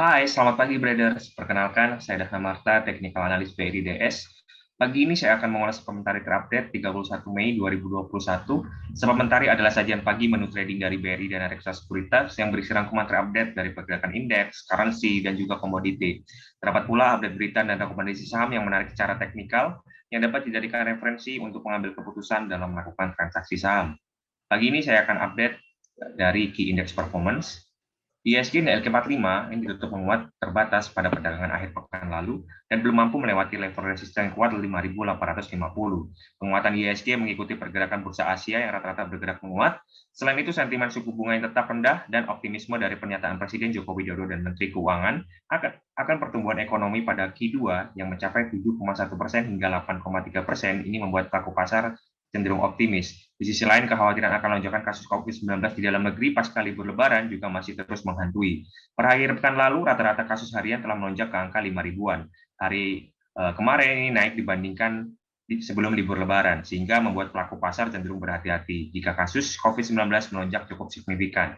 Hai, selamat pagi traders. Perkenalkan, saya Dahna Marta, Technical Analyst BRI DS. Pagi ini saya akan mengulas Supplementary terupdate 31 Mei 2021. Supplementary adalah sajian pagi menu trading dari BRI dan Reksa Sekuritas yang berisi rangkuman terupdate dari pergerakan indeks, currency, dan juga komoditi. Terdapat pula update berita dan rekomendasi saham yang menarik secara teknikal yang dapat dijadikan referensi untuk mengambil keputusan dalam melakukan transaksi saham. Pagi ini saya akan update dari Key Index Performance. ISG dan LQ45 ini ditutup menguat terbatas pada perdagangan akhir pekan lalu dan belum mampu melewati level resisten kuat 5.850. Penguatan ISG mengikuti pergerakan bursa Asia yang rata-rata bergerak menguat. Selain itu, sentimen suku bunga yang tetap rendah dan optimisme dari pernyataan Presiden Joko Widodo dan Menteri Keuangan akan pertumbuhan ekonomi pada Q2 yang mencapai 7,1% hingga 8,3% ini membuat pelaku pasar cenderung optimis. Di sisi lain, kekhawatiran akan lonjakan kasus COVID-19 di dalam negeri pasca libur Lebaran juga masih terus menghantui. Per akhir pekan lalu, rata-rata kasus harian telah melonjak ke angka 5 ribuan. Hari kemarin ini naik dibandingkan sebelum libur Lebaran, sehingga membuat pelaku pasar cenderung berhati-hati jika kasus COVID-19 melonjak cukup signifikan.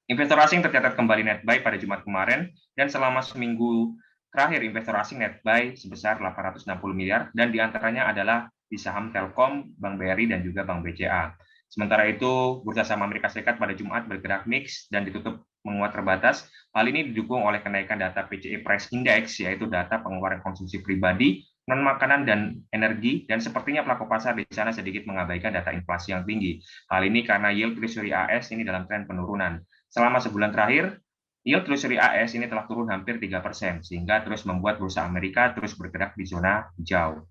Investor asing tercatat kembali net buy pada Jumat kemarin, dan selama seminggu terakhir investor asing net buy sebesar 860 miliar, dan diantaranya adalah di saham Telkom, Bank BRI, dan juga Bank BCA. Sementara itu, bursa saham Amerika Serikat pada Jumat bergerak mix dan ditutup menguat terbatas. Hal ini didukung oleh kenaikan data PCE Price Index, yaitu data pengeluaran konsumsi pribadi, non-makanan, dan energi, dan sepertinya pelaku pasar di sana sedikit mengabaikan data inflasi yang tinggi. Hal ini karena yield Treasury AS ini dalam tren penurunan. Selama sebulan terakhir, yield Treasury AS ini telah turun hampir 3%, sehingga terus membuat bursa Amerika terus bergerak di zona hijau.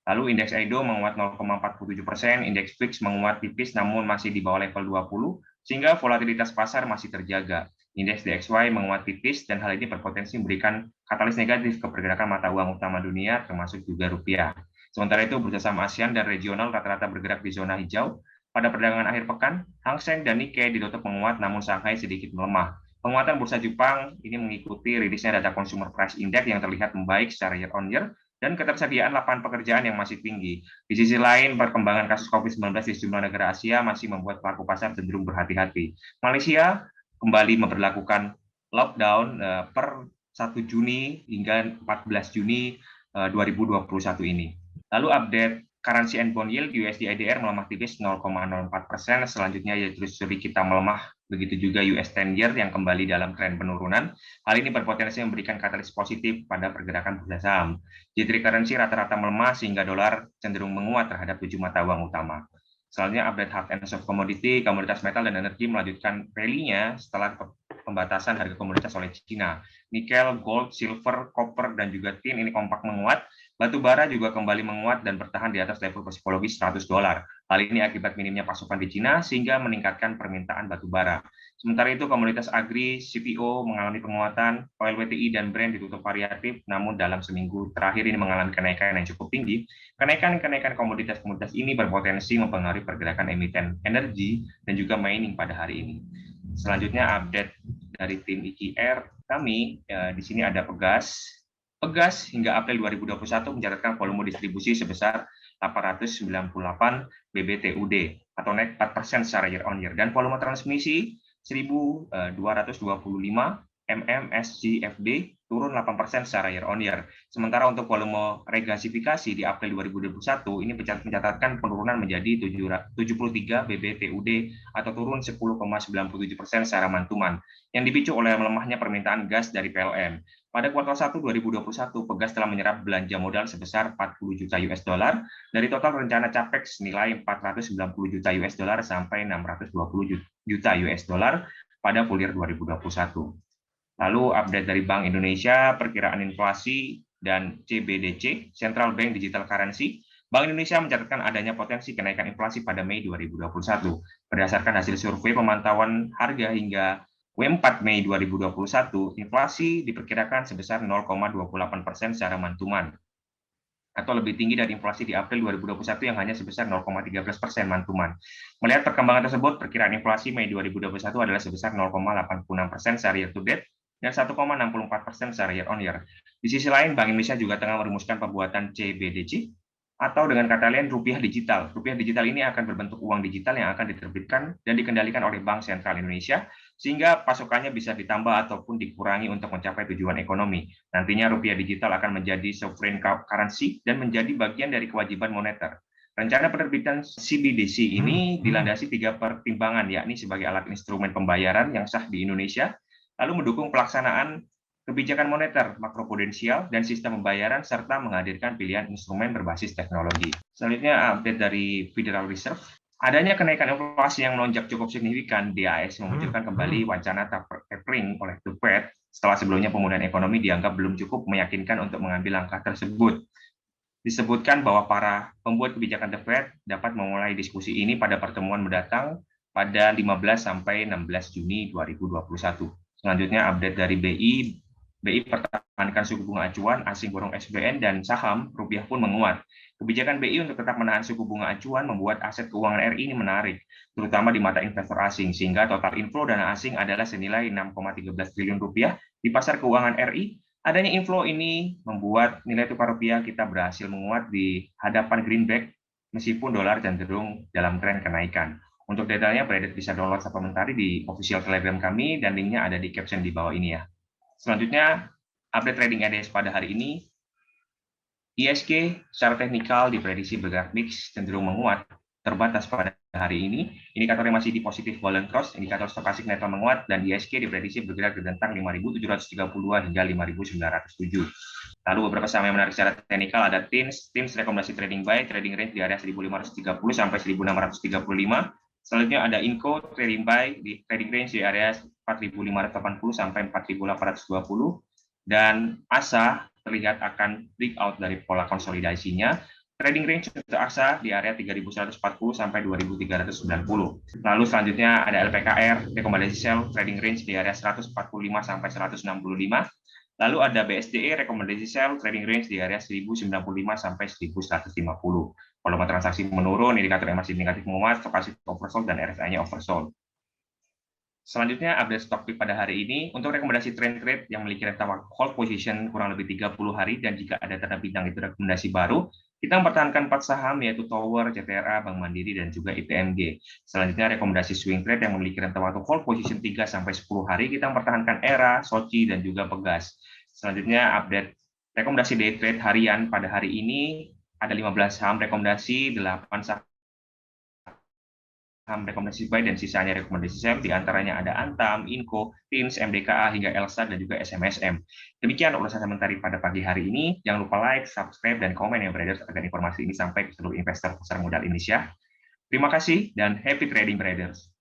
Lalu indeks EIDO menguat 0,47%, indeks VIX menguat tipis namun masih di bawah level 20, sehingga volatilitas pasar masih terjaga. Indeks DXY menguat tipis dan hal ini berpotensi memberikan katalis negatif ke pergerakan mata uang utama dunia, termasuk juga rupiah. Sementara itu, bursa saham ASEAN dan regional rata-rata bergerak di zona hijau. Pada perdagangan akhir pekan, Hang Seng dan Nikkei ditutup menguat namun Shanghai sedikit melemah. Penguatan bursa Jepang ini mengikuti rilisnya data Consumer Price Index yang terlihat membaik secara year on year, dan ketersediaan lapangan pekerjaan yang masih tinggi. Di sisi lain, perkembangan kasus COVID-19 di sejumlah negara Asia masih membuat pelaku pasar cenderung berhati-hati. Malaysia kembali memperlakukan lockdown per 1 Juni hingga 14 Juni 2021 ini. Lalu update currency and bond yield USD IDR melemah tipis 0,04%, selanjutnya yaitu Treasury kita melemah, begitu juga US 10 year yang kembali dalam tren penurunan. Hal ini berpotensi memberikan katalis positif pada pergerakan bursa saham. G3 currency rata-rata melemah sehingga dolar cenderung menguat terhadap 7 mata uang utama. Selanjutnya update hard and soft commodity, komoditas metal dan energi melanjutkan rally-nya setelah pembatasan harga komoditas oleh China. Nikel, gold, silver, copper, dan juga tin ini kompak menguat. Batu bara juga kembali menguat dan bertahan di atas level psikologis $100. Hal ini akibat minimnya pasokan di China sehingga meningkatkan permintaan batu bara. Sementara itu, komoditas agri, CPO mengalami penguatan, oil WTI dan Brent ditutup variatif, namun dalam seminggu terakhir ini mengalami kenaikan yang cukup tinggi. Kenaikan komoditas-komoditas ini berpotensi mempengaruhi pergerakan emiten energi dan juga mining pada hari ini. Selanjutnya update dari tim IKR kami, di sini ada Pegas hingga April 2021 mencatatkan volume distribusi sebesar 898 BBTUD atau naik 4% secara year on year, dan volume transmisi 1.225 MMSCFD turun 8% secara year on year. Sementara untuk volume regasifikasi di April 2021 ini mencatatkan penurunan menjadi 73 BBTUD atau turun 10,97% secara mantuman, yang dipicu oleh melemahnya permintaan gas dari PLN. Pada kuartal 1 2021, Pegas telah menyerap belanja modal sebesar 40 juta US dollar dari total rencana capex nilai 490 juta US dollar sampai 620 juta US dollar pada full year 2021. Lalu update dari Bank Indonesia, perkiraan inflasi dan CBDC, Central Bank Digital Currency. Bank Indonesia mencatatkan adanya potensi kenaikan inflasi pada Mei 2021. Berdasarkan hasil survei pemantauan harga hingga W4 Mei 2021, inflasi diperkirakan sebesar 0,28% secara mantuman, atau lebih tinggi dari inflasi di April 2021 yang hanya sebesar 0,13% mantuman. Melihat perkembangan tersebut, perkiraan inflasi Mei 2021 adalah sebesar 0,86% secara year to date dan 1,64% secara year on year. Di sisi lain, Bank Indonesia juga tengah merumuskan pembuatan CBDC Atau dengan kata lain rupiah digital. Rupiah digital ini akan berbentuk uang digital yang akan diterbitkan dan dikendalikan oleh Bank Sentral Indonesia, sehingga pasokannya bisa ditambah ataupun dikurangi untuk mencapai tujuan ekonomi. Nantinya rupiah digital akan menjadi sovereign currency dan menjadi bagian dari kewajiban moneter. Rencana penerbitan CBDC ini dilandasi 3 pertimbangan, yakni sebagai alat instrumen pembayaran yang sah di Indonesia, lalu mendukung pelaksanaan kebijakan moneter, makroprudensial, dan sistem pembayaran, serta menghadirkan pilihan instrumen berbasis teknologi. Selanjutnya, update dari Federal Reserve. Adanya kenaikan inflasi yang melonjak cukup signifikan, DAS memunculkan kembali wacana tapering oleh The Fed setelah sebelumnya pemulihan ekonomi dianggap belum cukup meyakinkan untuk mengambil langkah tersebut. Disebutkan bahwa para pembuat kebijakan The Fed dapat memulai diskusi ini pada pertemuan mendatang pada 15 sampai 16 Juni 2021. Selanjutnya, update dari BI. BI pertahankan suku bunga acuan, asing borong SBN, dan saham rupiah pun menguat. Kebijakan BI untuk tetap menahan suku bunga acuan membuat aset keuangan RI ini menarik, terutama di mata investor asing, sehingga total inflow dana asing adalah senilai 6,13 triliun rupiah di pasar keuangan RI. Adanya inflow ini membuat nilai tukar rupiah kita berhasil menguat di hadapan greenback, meskipun dolar cenderung dalam tren kenaikan. Untuk detailnya, trader bisa download supplementary di official Telegram kami, dan linknya ada di caption di bawah ini ya. Selanjutnya, update trading EDS pada hari ini. ISG secara teknikal diprediksi bergerak mix cenderung menguat, terbatas pada hari ini. Indikatornya masih di positif Golden Cross, indikator stokastik netto menguat, dan ISG diprediksi bergerak di rentang 5.732 hingga 5.907. Lalu beberapa saham yang menarik secara teknikal ada TINS rekomendasi trading buy, trading range di area 1.530 sampai 1.635. Selanjutnya ada Inco trading buy di trading range di area 4.580 sampai 4.820, dan ASA terlihat akan breakout dari pola konsolidasinya. Trading range untuk ASA di area 3.140 sampai 2.390. Lalu selanjutnya ada LPKR rekomendasi sell trading range di area 145 sampai 165. Lalu ada BSDE rekomendasi sell trading range di area 1095 sampai 1150. Volume transaksi menurun, indikator MACD negatif menguat, stokastik oversold, dan RSI-nya oversold. Selanjutnya, update stok pick pada hari ini. Untuk rekomendasi trend trade yang memiliki rentang hold position kurang lebih 30 hari, dan jika ada tanda bintang itu rekomendasi baru, kita mempertahankan 4 saham, yaitu Tower, CTRA, Bank Mandiri, dan juga ITMG. Selanjutnya, rekomendasi swing trade yang memiliki rentang waktu hold position 3-10 hari, kita mempertahankan ERA, SOCI, dan juga Pegas. Selanjutnya, update rekomendasi day trade harian pada hari ini. Ada 15 saham rekomendasi, 8 saham rekomendasi buy, dan sisanya rekomendasi sell. Di antaranya ada Antam, Inco, TINS, MDKA, hingga Elsa, dan juga SMSM. Demikian ulasan sementari pada pagi hari ini. Jangan lupa like, subscribe, dan komen ya traders agar informasi ini sampai ke seluruh investor pasar modal Indonesia. Terima kasih dan happy trading traders.